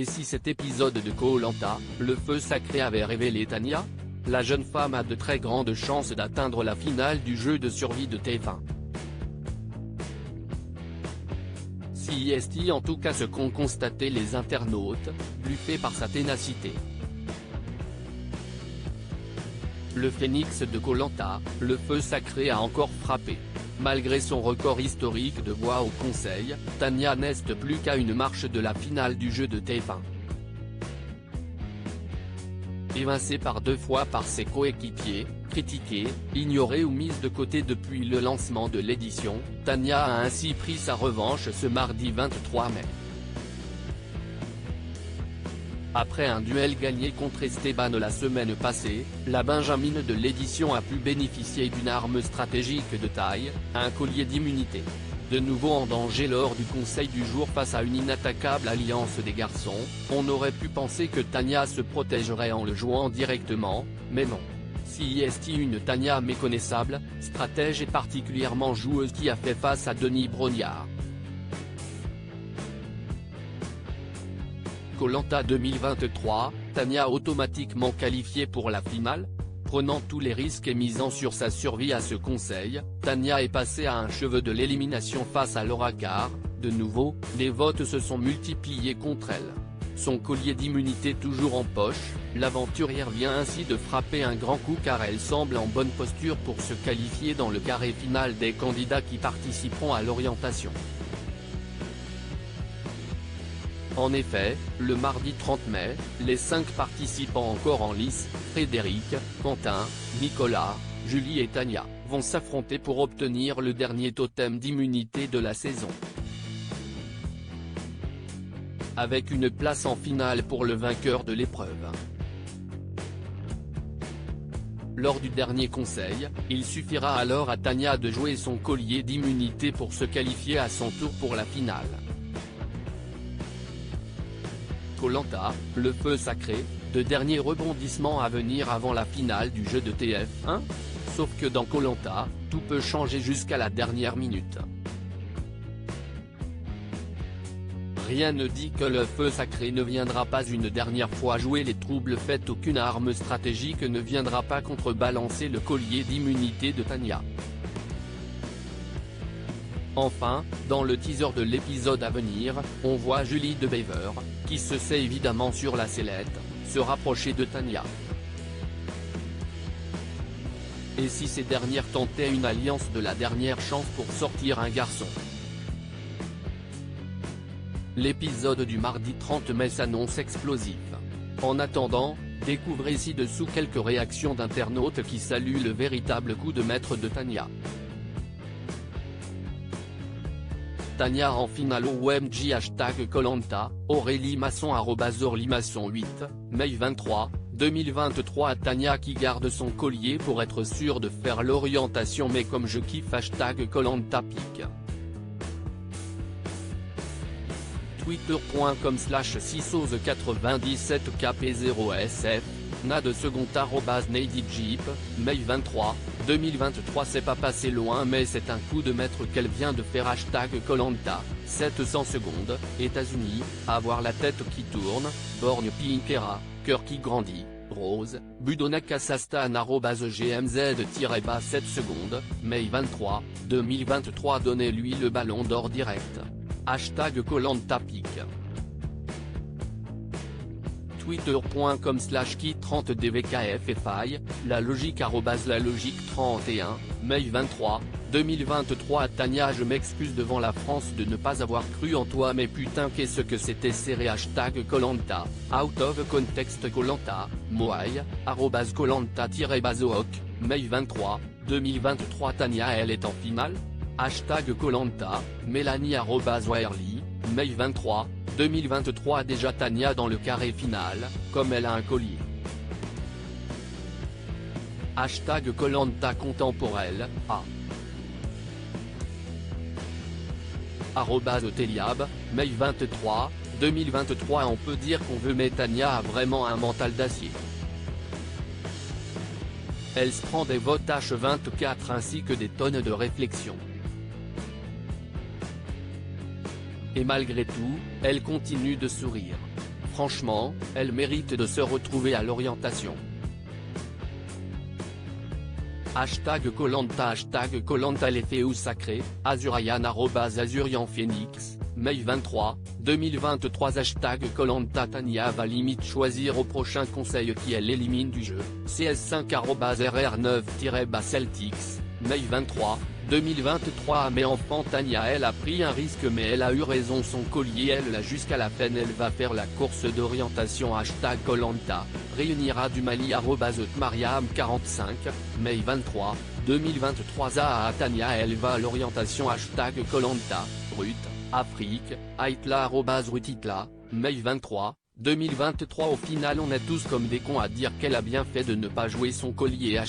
Et si cet épisode de Koh-Lanta, le feu sacré avait révélé Tania? La jeune femme a de très grandes chances d'atteindre la finale du jeu de survie de TF1. C'est en tout cas ce qu'ont constaté les internautes, bluffés par sa ténacité. Le phénix de Koh-Lanta, le feu sacré a encore frappé. Malgré son record historique de voix au conseil, Tania n'est plus qu'à une marche de la finale du jeu de TF1. Évincée par 2 fois par ses coéquipiers, critiquée, ignorée ou mise de côté depuis le lancement de l'édition, Tania a ainsi pris sa revanche ce mardi 23 mai. Après un duel gagné contre Esteban la semaine passée, la benjamine de l'édition a pu bénéficier d'une arme stratégique de taille, un collier d'immunité. De nouveau en danger lors du conseil du jour face à une inattaquable alliance des garçons, on aurait pu penser que Tania se protégerait en le jouant directement, mais non. C'est une Tania méconnaissable, stratège et particulièrement joueuse qui a fait face à Denis Brognard. Koh-Lanta 2023, Tania automatiquement qualifiée pour la finale? Prenant tous les risques et misant sur sa survie à ce conseil, Tania est passée à un cheveu de l'élimination face à Laura car, de nouveau, les votes se sont multipliés contre elle. Son collier d'immunité toujours en poche, l'aventurière vient ainsi de frapper un grand coup car elle semble en bonne posture pour se qualifier dans le carré final des candidats qui participeront à l'orientation. En effet, le mardi 30 mai, les 5 participants encore en lice, Frédéric, Quentin, Nicolas, Julie et Tania, vont s'affronter pour obtenir le dernier totem d'immunité de la saison. Avec une place en finale pour le vainqueur de l'épreuve. Lors du dernier conseil, il suffira alors à Tania de jouer son collier d'immunité pour se qualifier à son tour pour la finale. Koh-Lanta, le feu sacré, de derniers rebondissements à venir avant la finale du jeu de TF1? Sauf que dans Koh-Lanta, tout peut changer jusqu'à la dernière minute. Rien ne dit que le feu sacré ne viendra pas une dernière fois jouer les troubles faits, aucune arme stratégique ne viendra pas contrebalancer le collier d'immunité de Tania. Enfin, dans le teaser de l'épisode à venir, on voit Julie de Beaver, qui se sait évidemment sur la sellette, se rapprocher de Tania. Et si ces dernières tentaient une alliance de la dernière chance pour sortir un garçon? L'épisode du mardi 30 mai s'annonce explosif. En attendant, découvrez ci-dessous quelques réactions d'internautes qui saluent le véritable coup de maître de Tania. Tania en finale au OMG #Koh-Lanta, Aurélie Masson @OrlyMasson 8, mai 23, 2023 Tania qui garde son collier pour être sûre de faire l'orientation mais comme je kiffe #Koh-Lanta-pic. Twitter.com/6ose97kp0sf, na de second @NadyJeep, mai 23, 2023 C'est pas passé loin mais c'est un coup de maître qu'elle vient de faire #Koh-Lanta, 700 secondes, États-Unis, avoir la tête qui tourne, borgne Pinkera, cœur qui grandit, rose, Budonakasastan @gmz-7 secondes, mai 23, 2023 Donnez-lui le ballon d'or direct. #Koh-Lanta-pic. Twitter.com/Ki30dvkffi, la logique @lalogique31, mai 23, 2023 Tania je m'excuse devant la France de ne pas avoir cru en toi mais putain qu'est-ce que c'était serré #Koh-Lanta, out of context Koh-Lanta, moai, @Koh-Lanta-bazook, mai 23, 2023 Tania elle est en finale? #Koh-Lanta, Mélanie @Waerly, mai 23, 2023 Déjà Tania dans le carré final, comme elle a un collier. #Koh-Lanta contemporaine, @Oteliab, mai 23, 2023 On peut dire qu'on veut mais Tania a vraiment un mental d'acier. Elle se prend des votes H24 ainsi que des tonnes de réflexion. Et malgré tout, elle continue de sourire. Franchement, elle mérite de se retrouver à l'orientation. #Koh-Lanta #Koh-Lanta l'effet ou sacré, Azurian @azurianphoenix, mai 23, 2023 #Koh-Lanta Tania va limite choisir au prochain conseil qui elle élimine du jeu, CS5 @RR9-Celtics, mai 23, 2023 Mais enfant Tania elle a pris un risque mais elle a eu raison son collier elle l'a jusqu'à la peine elle va faire la course d'orientation #Koh-Lanta, réunira du Mali @Mariam45, mai 23, 2023 Tania elle va à l'orientation #Koh-Lanta, Ruth, Afrique, Aitla @Rutitla, mai 23, 2023 Au final on est tous comme des cons à dire qu'elle a bien fait de ne pas jouer son collier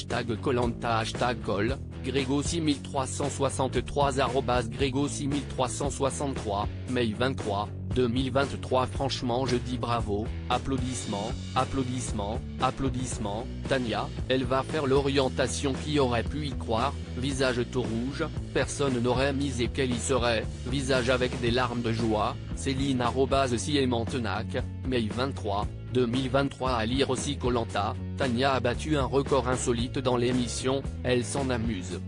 #Koh-Lanta #Col, Grégo6363 @Grégo6363, mai 23, 2023 Franchement je dis bravo, applaudissements, applaudissements, applaudissements, Tania, elle va faire l'orientation qui aurait pu y croire, visage tout rouge, personne n'aurait misé qu'elle y serait, visage avec des larmes de joie, Céline @Siementenac, mai 23, 2023 À lire aussi Koh-Lanta, Tania a battu un record insolite dans l'émission, elle s'en amuse.